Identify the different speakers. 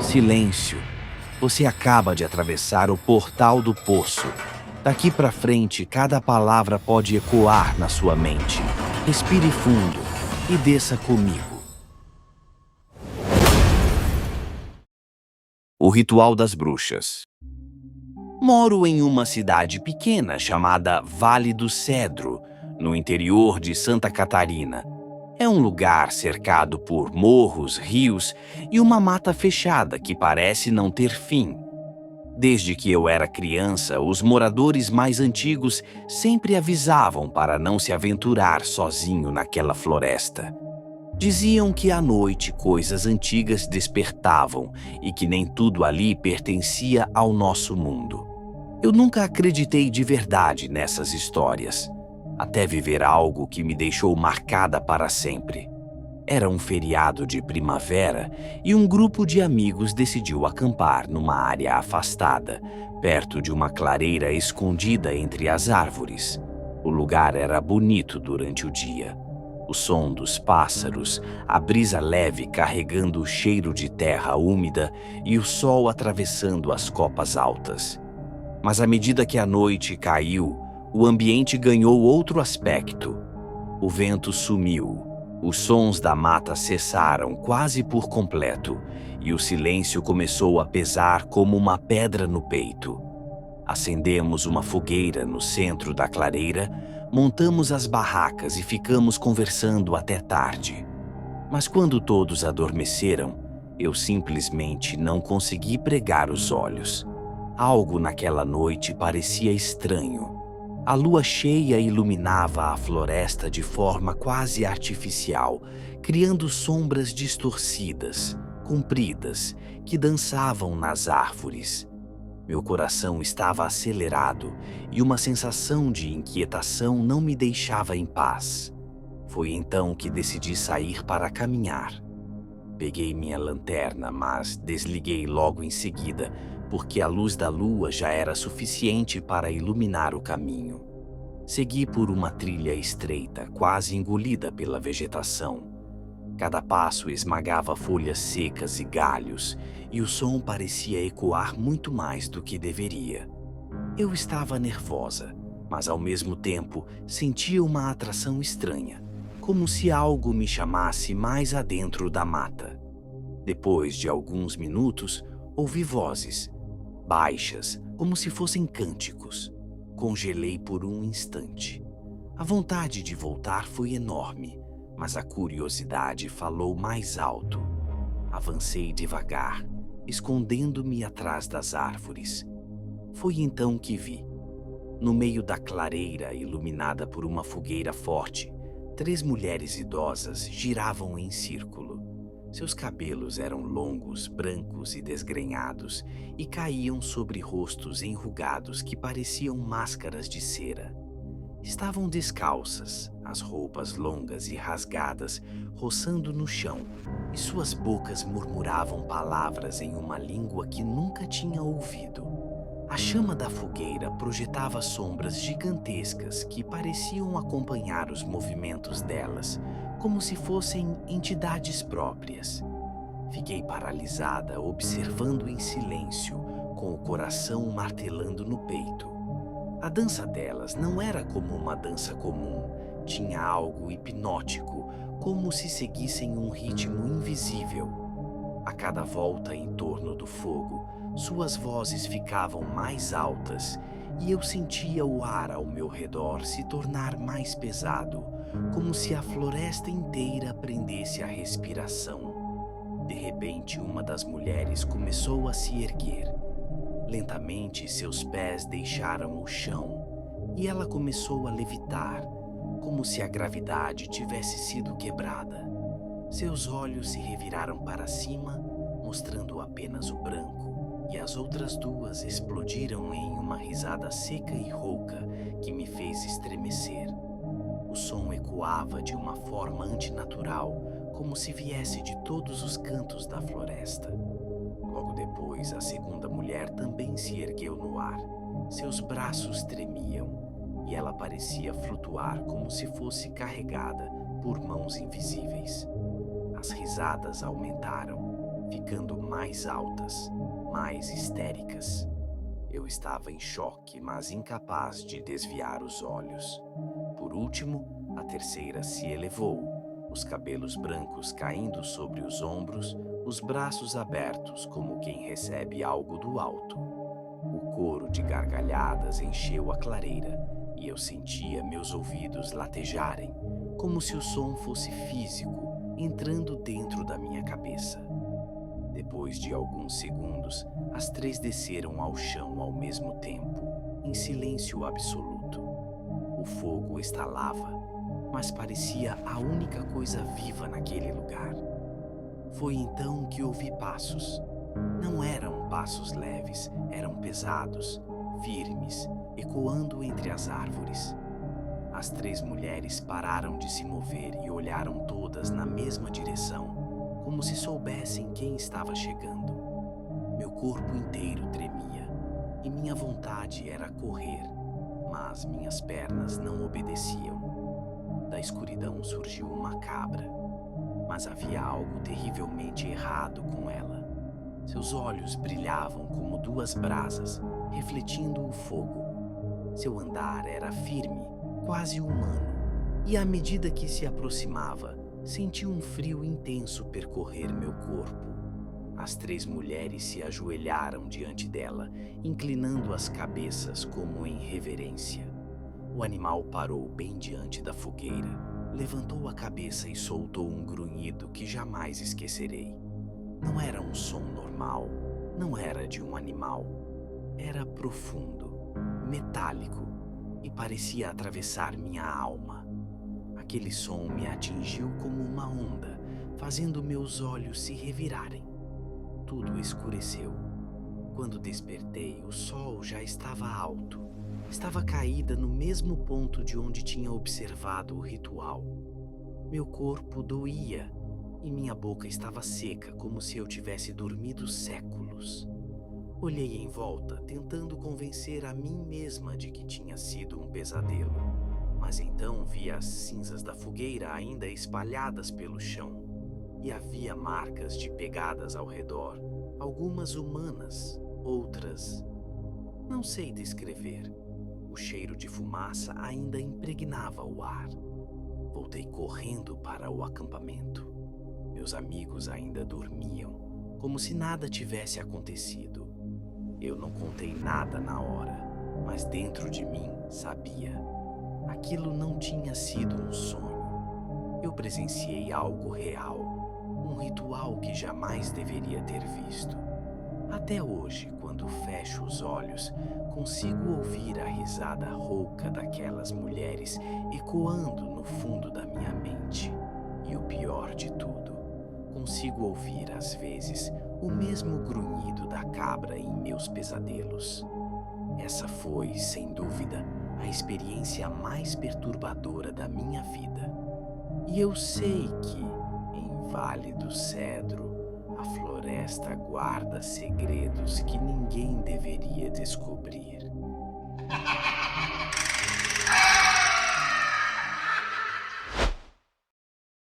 Speaker 1: Silêncio. Você acaba de atravessar o portal do poço. Daqui pra frente, cada palavra pode ecoar na sua mente. Respire fundo e desça comigo. O Ritual das Bruxas. Moro em uma cidade pequena chamada Vale do Cedro, no interior de Santa Catarina. É um lugar cercado por morros, rios e uma mata fechada que parece não ter fim. Desde que eu era criança, os moradores mais antigos sempre avisavam para não se aventurar sozinho naquela floresta. Diziam que à noite coisas antigas despertavam e que nem tudo ali pertencia ao nosso mundo. Eu nunca acreditei de verdade nessas histórias, até viver algo que me deixou marcada para sempre. Era um feriado de primavera e um grupo de amigos decidiu acampar numa área afastada, perto de uma clareira escondida entre as árvores. O lugar era bonito durante o dia. O som dos pássaros, a brisa leve carregando o cheiro de terra úmida e o sol atravessando as copas altas. Mas à medida que a noite caiu, o ambiente ganhou outro aspecto. O vento sumiu, os sons da mata cessaram quase por completo e o silêncio começou a pesar como uma pedra no peito. Acendemos uma fogueira no centro da clareira, montamos as barracas e ficamos conversando até tarde. Mas quando todos adormeceram, eu simplesmente não consegui pregar os olhos. Algo naquela noite parecia estranho. A lua cheia iluminava a floresta de forma quase artificial, criando sombras distorcidas, compridas, que dançavam nas árvores. Meu coração estava acelerado e uma sensação de inquietação não me deixava em paz. Foi então que decidi sair para caminhar. Peguei minha lanterna, mas desliguei logo em seguida, porque a luz da lua já era suficiente para iluminar o caminho. Segui por uma trilha estreita, quase engolida pela vegetação. Cada passo esmagava folhas secas e galhos, e o som parecia ecoar muito mais do que deveria. Eu estava nervosa, mas ao mesmo tempo sentia uma atração estranha, como se algo me chamasse mais adentro da mata. Depois de alguns minutos, ouvi vozes, baixas, como se fossem cânticos. Congelei por um instante. A vontade de voltar foi enorme, mas a curiosidade falou mais alto. Avancei devagar, escondendo-me atrás das árvores. Foi então que vi. No meio da clareira, iluminada por uma fogueira forte, 3 mulheres idosas giravam em círculo. Seus cabelos eram longos, brancos e desgrenhados, e caíam sobre rostos enrugados que pareciam máscaras de cera. Estavam descalças, as roupas longas e rasgadas, roçando no chão, e suas bocas murmuravam palavras em uma língua que nunca tinha ouvido. A chama da fogueira projetava sombras gigantescas que pareciam acompanhar os movimentos delas, como se fossem entidades próprias. Fiquei paralisada, observando em silêncio, com o coração martelando no peito. A dança delas não era como uma dança comum, tinha algo hipnótico, como se seguissem um ritmo invisível. A cada volta em torno do fogo, suas vozes ficavam mais altas e eu sentia o ar ao meu redor se tornar mais pesado, como se a floresta inteira prendesse a respiração. De repente, uma das mulheres começou a se erguer. Lentamente, seus pés deixaram o chão e ela começou a levitar, como se a gravidade tivesse sido quebrada. Seus olhos se reviraram para cima, mostrando apenas o branco, e as outras 2 explodiram em uma risada seca e rouca que me fez estremecer. O som ecoava de uma forma antinatural, como se viesse de todos os cantos da floresta. Logo depois, a segunda mulher também se ergueu no ar. Seus braços tremiam e ela parecia flutuar como se fosse carregada por mãos invisíveis. As risadas aumentaram, ficando mais mais altas, mais histéricas. Eu estava em choque, mas incapaz de desviar os olhos. Por último, a terceira se elevou, os cabelos brancos caindo sobre os ombros, os braços abertos como quem recebe algo do alto. O coro de gargalhadas encheu a clareira e eu sentia meus ouvidos latejarem, como se o som fosse físico, entrando dentro da minha cabeça. Depois de alguns segundos, as três desceram ao chão ao mesmo tempo, em silêncio absoluto. O fogo estalava, mas parecia a única coisa viva naquele lugar. Foi então que ouvi passos. Não eram passos leves, eram pesados, firmes, ecoando entre as árvores. As três mulheres pararam de se mover e olharam todas na mesma direção, como se soubessem quem estava chegando. Meu corpo inteiro tremia e minha vontade era correr, mas minhas pernas não obedeciam. Da escuridão surgiu uma cabra, mas havia algo terrivelmente errado com ela. Seus olhos brilhavam como duas brasas, refletindo o fogo. Seu andar era firme, quase humano, e à medida que se aproximava, senti um frio intenso percorrer meu corpo. As três mulheres se ajoelharam diante dela, inclinando as cabeças como em reverência. O animal parou bem diante da fogueira, levantou a cabeça e soltou um grunhido que jamais esquecerei. Não era um som normal, não era de um animal. Era profundo, metálico e parecia atravessar minha alma. Aquele som me atingiu como uma onda, fazendo meus olhos se revirarem. Tudo escureceu. Quando despertei, o sol já estava alto. Estava caída no mesmo ponto de onde tinha observado o ritual. Meu corpo doía e minha boca estava seca, como se eu tivesse dormido séculos. Olhei em volta, tentando convencer a mim mesma de que tinha sido um pesadelo. Mas então vi as cinzas da fogueira ainda espalhadas pelo chão. E havia marcas de pegadas ao redor, algumas humanas, outras... Não sei descrever. O cheiro de fumaça ainda impregnava o ar. Voltei correndo para o acampamento. Meus amigos ainda dormiam, como se nada tivesse acontecido. Eu não contei nada na hora, mas dentro de mim sabia. Aquilo não tinha sido um sonho. Eu presenciei algo real, um ritual que jamais deveria ter visto. Até hoje, quando fecho os olhos, consigo ouvir a risada rouca daquelas mulheres ecoando no fundo da minha mente. E o pior de tudo, consigo ouvir às vezes o mesmo grunhido da cabra em meus pesadelos. Essa foi, sem dúvida, a experiência mais perturbadora da minha vida. E eu sei que, em Vale do Cedro, a floresta guarda segredos que ninguém deveria descobrir.